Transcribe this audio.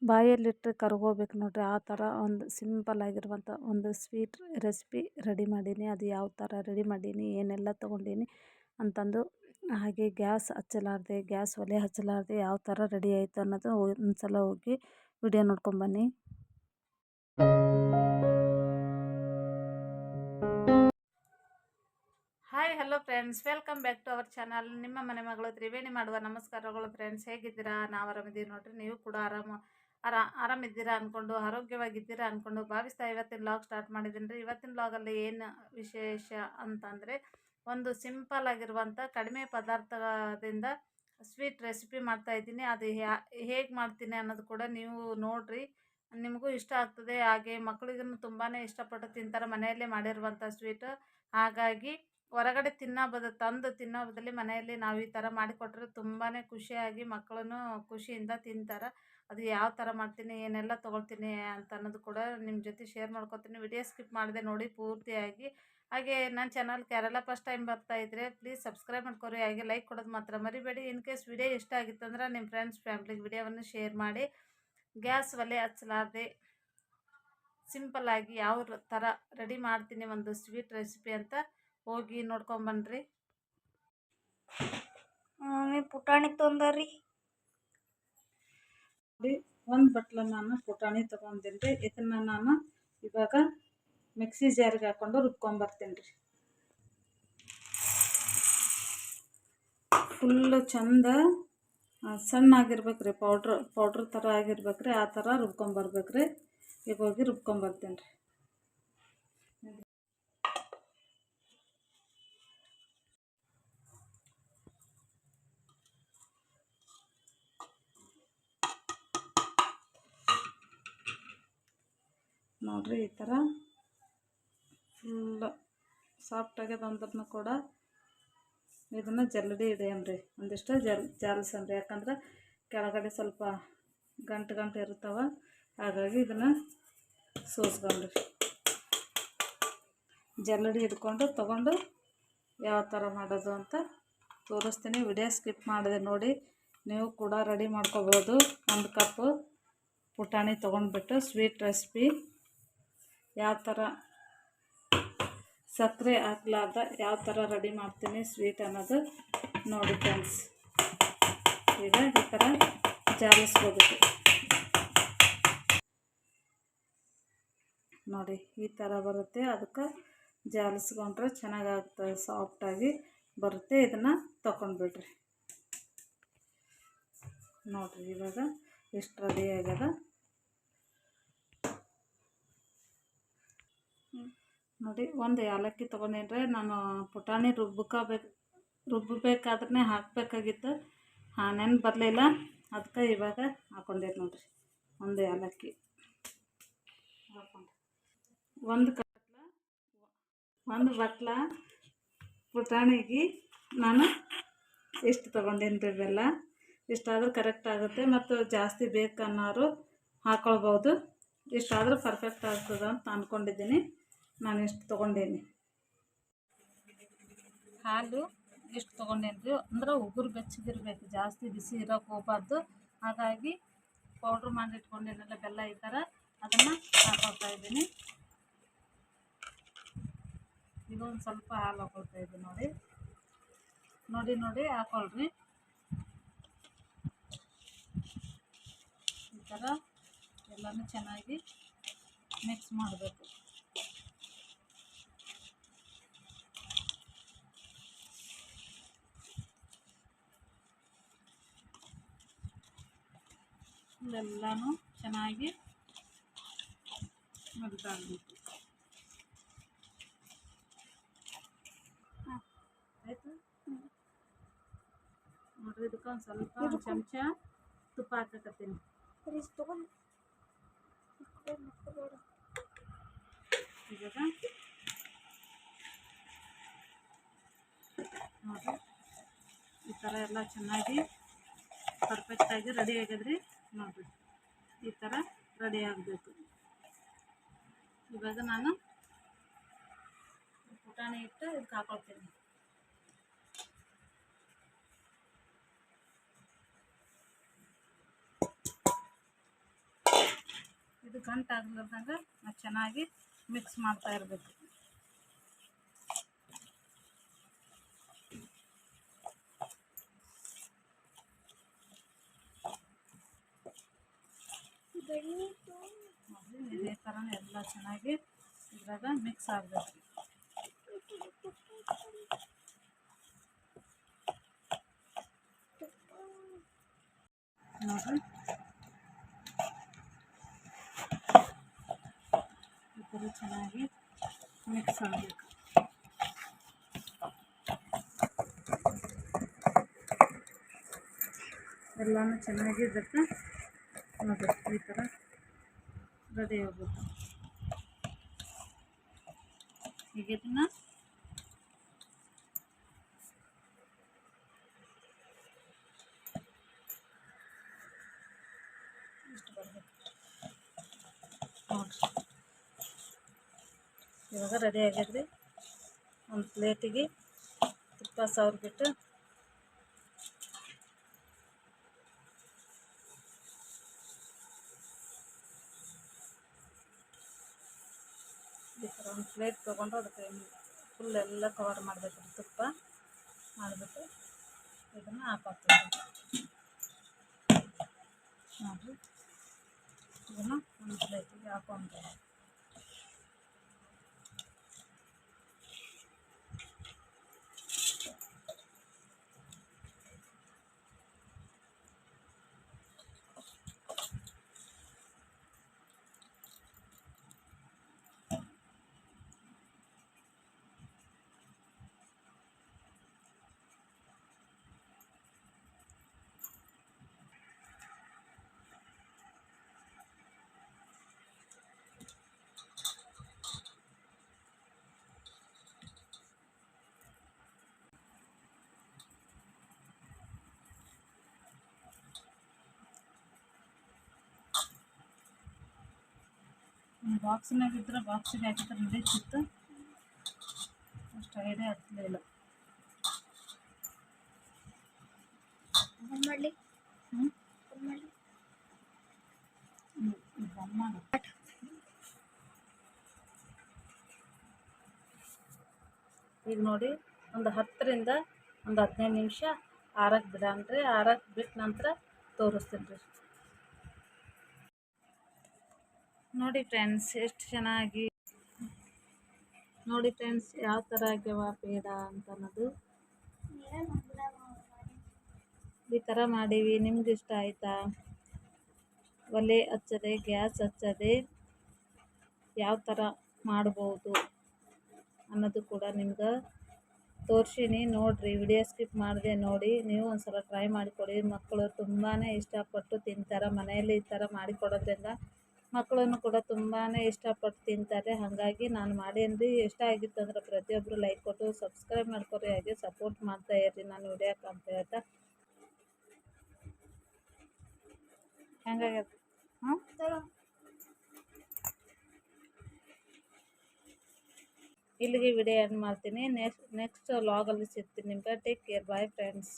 ಬಾಯಲ್ಲಿಟ್ಟರೆ ಕರ್ಗೋಬೇಕು ನೋಡಿರಿ. ಆ ಥರ ಒಂದು ಸಿಂಪಲ್ ಆಗಿರುವಂಥ ಒಂದು ಸ್ವೀಟ್ ರೆಸಿಪಿ ರೆಡಿ ಮಾಡೀನಿ. ಅದು ಯಾವ ಥರ ರೆಡಿ ಮಾಡೀನಿ, ಏನೆಲ್ಲ ತೊಗೊಂಡೀನಿ ಅಂತಂದು, ಹಾಗೆ ಗ್ಯಾಸ್ ಹಚ್ಚಲಾರ್ದೆ, ಗ್ಯಾಸ್ ಒಲೆ ಹಚ್ಚಲಾರ್ದೆ ಯಾವ ಥರ ರೆಡಿ ಆಯಿತು ಅನ್ನೋದು ಒಂದು ಸಲ ಹೋಗಿ ವಿಡಿಯೋ ನೋಡ್ಕೊಂಬನ್ನಿ. Hi hello friends, welcome back to our channel. ನಿಮ್ಮ ಮನೆ ಮಗಳು ತ್ರಿವೇಣಿ ಮಾಡುವ ನಮಸ್ಕಾರಗಳು ಫ್ರೆಂಡ್ಸ್. ಹೇಗಿದ್ದೀರಾ? ನಾವು ಆರಾಮಿದ್ದೀವಿ ನೋಡ್ರಿ. ನೀವು ಕೂಡ ಆರಾಮಿದ್ದೀರಾ ಅಂದ್ಕೊಂಡು, ಆರೋಗ್ಯವಾಗಿದ್ದೀರಾ ಅಂದ್ಕೊಂಡು ಭಾವಿಸ್ತಾ ಇವತ್ತಿನ ವ್ಲಾಗ್ ಸ್ಟಾರ್ಟ್ ಮಾಡಿದ್ದೀನಿ ರೀ. ಇವತ್ತಿನ ವ್ಲಾಗಲ್ಲಿ ಏನು ವಿಶೇಷ ಅಂತಂದರೆ, ಒಂದು ಸಿಂಪಲ್ ಆಗಿರುವಂಥ ಕಡಿಮೆ ಪದಾರ್ಥದಿಂದ ಸ್ವೀಟ್ ರೆಸಿಪಿ ಮಾಡ್ತಾಯಿದ್ದೀನಿ. ಅದು ಹೇಗೆ ಮಾಡ್ತೀನಿ ಅನ್ನೋದು ಕೂಡ ನೀವು ನೋಡಿರಿ, ನಿಮಗೂ ಇಷ್ಟ ಆಗ್ತದೆ. ಹಾಗೆ ಮಕ್ಕಳಿಗೂ ತುಂಬಾ ಇಷ್ಟಪಟ್ಟು ತಿಂತಾರೆ ಮನೆಯಲ್ಲೇ ಮಾಡಿರುವಂಥ ಸ್ವೀಟ್. ಹಾಗಾಗಿ ಹೊರಗಡೆ ತಂದು ತಿನ್ನೋ ಬದಲು ಮನೆಯಲ್ಲಿ ನಾವು ಈ ಥರ ಮಾಡಿಕೊಟ್ರೆ ತುಂಬಾ ಖುಷಿಯಾಗಿ ಮಕ್ಕಳೂ ಖುಷಿಯಿಂದ ತಿಂತಾರೆ. ಅದು ಯಾವ ಥರ ಮಾಡ್ತೀನಿ, ಏನೆಲ್ಲ ತೊಗೊಳ್ತೀನಿ ಅಂತ ಅನ್ನೋದು ಕೂಡ ನಿಮ್ಮ ಜೊತೆ ಶೇರ್ ಮಾಡ್ಕೊತೀನಿ. ವಿಡಿಯೋ ಸ್ಕಿಪ್ ಮಾಡಿದೆ ನೋಡಿ ಪೂರ್ತಿಯಾಗಿ. ಹಾಗೆ ನನ್ನ ಚಾನಲ್ಗೆ ಯಾರೆಲ್ಲ ಫಸ್ಟ್ ಟೈಮ್ ಬರ್ತಾಯಿದ್ರೆ ಪ್ಲೀಸ್ ಸಬ್ಸ್ಕ್ರೈಬ್ ಮಾಡ್ಕೊರಿ. ಹಾಗೆ ಲೈಕ್ ಕೊಡೋದು ಮಾತ್ರ ಮರಿಬೇಡಿ. ಇನ್ ಕೇಸ್ ವಿಡಿಯೋ ಇಷ್ಟ ಆಗಿತ್ತಂದ್ರೆ ನಿಮ್ಮ ಫ್ರೆಂಡ್ಸ್ ಫ್ಯಾಮ್ಲಿಗೆ ವಿಡಿಯೋವನ್ನು ಶೇರ್ ಮಾಡಿ. ಗ್ಯಾಸ್ ಒಲೆ ಹಚ್ಚಲಾರ್ದೆ ಸಿಂಪಲ್ಲಾಗಿ ಯಾವ ಥರ ರೆಡಿ ಮಾಡ್ತೀನಿ ಒಂದು ಸ್ವೀಟ್ ರೆಸಿಪಿ ಅಂತ ಹೋಗಿ ನೋಡ್ಕೊಂಬನ್ರಿ. ಪುಟಾಣಿ ತೊಂದರಿ ಒಂದು ಬಟ್ಲ ನಾನು ಪುಟಾಣಿ ತೊಗೊಂತೀನಿ ರೀ. ಇದನ್ನು ನಾನು ಇವಾಗ ಮಿಕ್ಸಿ ಜಾರಿಗೆ ಹಾಕ್ಕೊಂಡು ರುಬ್ಕೊಂಬರ್ತೀನಿ ರೀ. ಫುಲ್ಲು ಚಂದ ಸಣ್ಣ ಆಗಿರ್ಬೇಕು ರೀ, ಪೌಡ್ರ್ ಥರ ಆಗಿರ್ಬೇಕು ರೀ. ಆ ಥರ ರುಬ್ಕೊಂಬರ್ಬೇಕು ರೀ. ಈಗ ಹೋಗಿ ರುಬ್ಕೊಂಬರ್ತೀನಿ ರೀ. ನೋಡಿರಿ, ಈ ಥರ ಫುಲ್ ಸಾಫ್ಟ್ ಆಗ್ಯದ ಅಂದ್ರೂ ಕೂಡ ಇದನ್ನು ಜಲ್ಲಡಿ ಹಿಡಿಯಮ್ರಿ. ಒಂದಿಷ್ಟು ಜಾಲಿಸಮ್ರಿ. ಯಾಕಂದ್ರೆ ಕೆಳಗಡೆ ಸ್ವಲ್ಪ ಗಂಟು ಇರ್ತಾವೆ. ಹಾಗಾಗಿ ಇದನ್ನು ಸೋಸ್ಕೊಂಡ್ರಿ ಜಲ್ಲಡಿ ಹಿಡ್ಕೊಂಡು ತೊಗೊಂಡು ಯಾವ ಥರ ಮಾಡೋದು ಅಂತ ತೋರಿಸ್ತೀನಿ. ವಿಡಿಯೋ ಸ್ಕಿಪ್ ಮಾಡಿದೆ ನೋಡಿ. ನೀವು ಕೂಡ ರೆಡಿ ಮಾಡ್ಕೋಬೋದು. 1 ಕಪ್ಪು ಪುಟಾಣಿ ತೊಗೊಂಡ್ಬಿಟ್ಟು ಸ್ವೀಟ್ ರೆಸಿಪಿ ಯಾವ ಥರ ಸಕ್ಕರೆ ಹಾಕ್ಲಾರ್ದ ಯಾವ ಥರ ರೆಡಿ ಮಾಡ್ತೀನಿ ಸ್ವೀಟ್ ಅನ್ನೋದು ನೋಡಿ ಫ್ರೆಂಡ್ಸ್. ಈಗ ಈ ಥರ ಜಾಲಿಸ್ಕೋಬೇಕು ನೋಡಿ. ಈ ಥರ ಬರುತ್ತೆ. ಅದಕ್ಕೆ ಜಾಲಿಸ್ಕೊಂಡ್ರೆ ಚೆನ್ನಾಗಾಗ್ತದೆ, ಸಾಫ್ಟಾಗಿ ಬರುತ್ತೆ. ಇದನ್ನು ತಗೊಂಡ್ಬಿಡ್ರಿ ನೋಡಿರಿ. ಇವಾಗ ಎಷ್ಟು ರೆಡಿ ಆಗ್ಯದ ನೋಡಿ. ಒಂದು ಏಲಕ್ಕಿ ತೊಗೊಂಡಿದ್ರೆ ನಾನು ಪುಟಾಣಿ ರುಬ್ಬಬೇಕಾದ್ರೆ ಹಾಕಬೇಕಾಗಿತ್ತು. ನೆನ್ಪು ಬರಲಿಲ್ಲ, ಅದಕ್ಕೆ ಇವಾಗ ಹಾಕ್ಕೊಂಡೇನು ನೋಡಿರಿ. ಒಂದು ಏಲಕ್ಕಿ ಹಾಕ್ಕೊಂಡು ಒಂದು ಬಟ್ಲ ಪುಟಾಣಿಗೆ ನಾನು ಎಷ್ಟು ತೊಗೊಂಡೇನು ರೀ ಬೆಲ್ಲ. ಇಷ್ಟಾದರೂ ಕರೆಕ್ಟ್ ಆಗುತ್ತೆ. ಮತ್ತು ಜಾಸ್ತಿ ಬೇಕನ್ನೋರು ಹಾಕ್ಕೊಳ್ಬೋದು. ಇಷ್ಟಾದರೂ ಪರ್ಫೆಕ್ಟ್ ಆಗ್ತದೆ ಅಂತ ಅಂದ್ಕೊಂಡಿದ್ದೀನಿ. ನಾನು ಎಷ್ಟು ತೊಗೊಂಡೇನಿ. ಹಾಲು ಎಷ್ಟು ತೊಗೊಂಡೇನಿ ರೀ ಅಂದ್ರೆ ಉಗುರು ಬೆಚ್ಚಗಿರ್ಬೇಕು, ಜಾಸ್ತಿ ಬಿಸಿ ಇರೋಕೆ ಹೋಗ್ಬಾರ್ದು. ಹಾಗಾಗಿ ಪೌಡ್ರ್ ಮಾಡಿಟ್ಕೊಂಡೇನಲ್ಲ ಬೆಲ್ಲ, ಈ ಥರ ಅದನ್ನು ಹಾಕೊಳ್ತಾ ಇದ್ದೀನಿ. ಇದು ಒಂದು ಸ್ವಲ್ಪ ಹಾಲು ಹಾಕೊಳ್ತಾ ಇದ್ದೀನಿ ನೋಡಿ ಹಾಕೊಳ್ರಿ. ಈ ಥರ ಎಲ್ಲನೂ ಚೆನ್ನಾಗಿ ಮಿಕ್ಸ್ ಮಾಡಬೇಕು. ಎಲ್ಲನೂ ಚೆನ್ನಾಗಿ ಮೆಲ್ಟಾಗಬೇಕು. ಆಯಿತು ನೋಡಿರಿ. ಇದಕ್ಕೆ ಒಂದು ಸ್ವಲ್ಪ ಚಮಚ ತುಪ್ಪ ಹಾಕಕತ್ತೀನಿ. ಇವಾಗ ನೋಡಿರಿ, ಈ ಥರ ಎಲ್ಲ ಚೆನ್ನಾಗಿ ಪರ್ಫೆಕ್ಟಾಗಿ ರೆಡಿ ಆಗಿದ್ರಿ ನೋಡಿರಿ. ಈ ಥರ ರೆಡಿ ಆಗಬೇಕು. ಇವಾಗ ನಾನು ಪುಟಾಣಿ ಇಟ್ಟು ಇದಕ್ಕೆ ಹಾಕೊಳ್ತೀನಿ. ಇದು ಗಂಟು ಆಗ್ಲಾರ್ದಂಗೆ ನಾವು ಚೆನ್ನಾಗಿ ಮಿಕ್ಸ್ ಮಾಡ್ತಾ ಇರಬೇಕು. ಇದೇ ಥರ ಎಲ್ಲ ಚೆನ್ನಾಗಿ ಇದ್ರಾಗ ಮಿಕ್ಸ್ ಆಗಬೇಕು. ನೋಡಿರಿ ಈ ಥರ ಚೆನ್ನಾಗಿ ಮಿಕ್ಸ್ ಆಗಬೇಕು. ಎಲ್ಲನೂ ಚೆನ್ನಾಗಿ ಇದಕ್ಕೆ ನೋಡಿ ಈ ಥರ ರೆಡಿ ಆಗಬೇಕು. ಈಗ ಇದನ್ನು ಇಷ್ಟು ಬರಬೇಕು ನೋಡಿರಿ. ಇವಾಗ ರೆಡಿ ಆಗ್ಯದ್ರಿ. ಒಂದು ಪ್ಲೇಟಿಗೆ ತುಪ್ಪ ಸವರ್ಬಿಟ್ಟು ಈ ಥರ ಒಂದು ಪ್ಲೇಟ್ ತೊಗೊಂಡು ಅದಕ್ಕೆ ಫುಲ್ ಎಲ್ಲ ಕವರ್ ಮಾಡಬೇಕು. ತುಪ್ಪ ಮಾಡಿಬಿಟ್ಟು ಇದನ್ನು ಹಾಕಾಕ್ಬೇಕು ನೋಡಿರಿ. ಇದನ್ನು ಒಂದು ಪ್ಲೇಟಿಗೆ ಹಾಕೊಂಡ್ರೆ ಬಾಕ್ಸ್ನಾಗ ಇದ್ರೆ ಬಾಕ್ಸಿಗೆ ಹಾಕಿದ್ರೆ ನಡೀತಿತ್ತು. ಅಷ್ಟು ಐಡಿಯಾ ಹತ್ತಲಿಲ್ಲ. ಈಗ ನೋಡಿ ಒಂದು 10ರಿಂದ ಒಂದು 15 ನಿಮಿಷ ಆರಕ್ಕೆ ಬಿಡನ್ರಿ. ಆರಕ್ಕೆ ಬಿಟ್ಟ ನಂತರ ತೋರಿಸ್ತೀನಿ ರೀ. ನೋಡಿ ಫ್ರೆಂಡ್ಸ್ ಎಷ್ಟು ಚೆನ್ನಾಗಿ ನೋಡಿ ಫ್ರೆಂಡ್ಸ್ ಯಾವ ಥರ ಆಗ್ಯಾವ ಪೇಡ ಅಂತ ಅನ್ನೋದು. ಈ ಥರ ಮಾಡೀವಿ. ನಿಮ್ಗೆ ಇಷ್ಟ ಆಯಿತಾ? ಒಲೆ ಹಚ್ಚದೆ ಗ್ಯಾಸ್ ಹಚ್ಚದೆ ಯಾವ ಥರ ಮಾಡ್ಬೋದು ಅನ್ನೋದು ಕೂಡ ನಿಮ್ಗೆ ತೋರಿಸೀನಿ ನೋಡಿರಿ. ವಿಡಿಯೋ ಸ್ಕಿಪ್ ಮಾಡಿದೆ ನೋಡಿ. ನೀವು ಒಂದು ಸಲ ಟ್ರೈ ಮಾಡಿಕೊಡಿ. ಮಕ್ಕಳು ತುಂಬಾ ಇಷ್ಟಪಟ್ಟು ತಿಂತಾರೆ. ಮನೆಯಲ್ಲಿ ಈ ಥರ ಮಾಡಿಕೊಡೋದ್ರಿಂದ ಮಕ್ಕಳನ್ನು ಕೂಡ ತುಂಬಾ ಇಷ್ಟಪಟ್ಟು ತಿಂತಾರೆ. ಹಾಗಾಗಿ ನಾನು ಮಾಡೇನ್ರಿ. ಇಷ್ಟ ಆಗಿತ್ತು ಅಂದ್ರೆ ಪ್ರತಿಯೊಬ್ಬರು ಲೈಕ್ ಕೊಟ್ಟು ಸಬ್ಸ್ಕ್ರೈಬ್ ಮಾಡ್ಕೊರಿ. ಹಾಗೆ ಸಪೋರ್ಟ್ ಮಾಡ್ತಾ ಇರ್ರಿ ನಾನು ವಿಡಿಯೋಕ್ಕೆ ಅಂತ ಹೇಳ್ತಾ. ಹೆಂಗಾಗ್ಯದ? ಹಾಂ, ಇಲ್ಲಿಗೆ ವಿಡಿಯೋ ಎಂಡ್ ಮಾಡ್ತೀನಿ. ನೆಕ್ಸ್ಟ್ ವ್ಲಾಗಲ್ಲಿ ಸಿಗ್ತೀನಿ ನಿಮ್ಗೆ. Take care. Bye friends.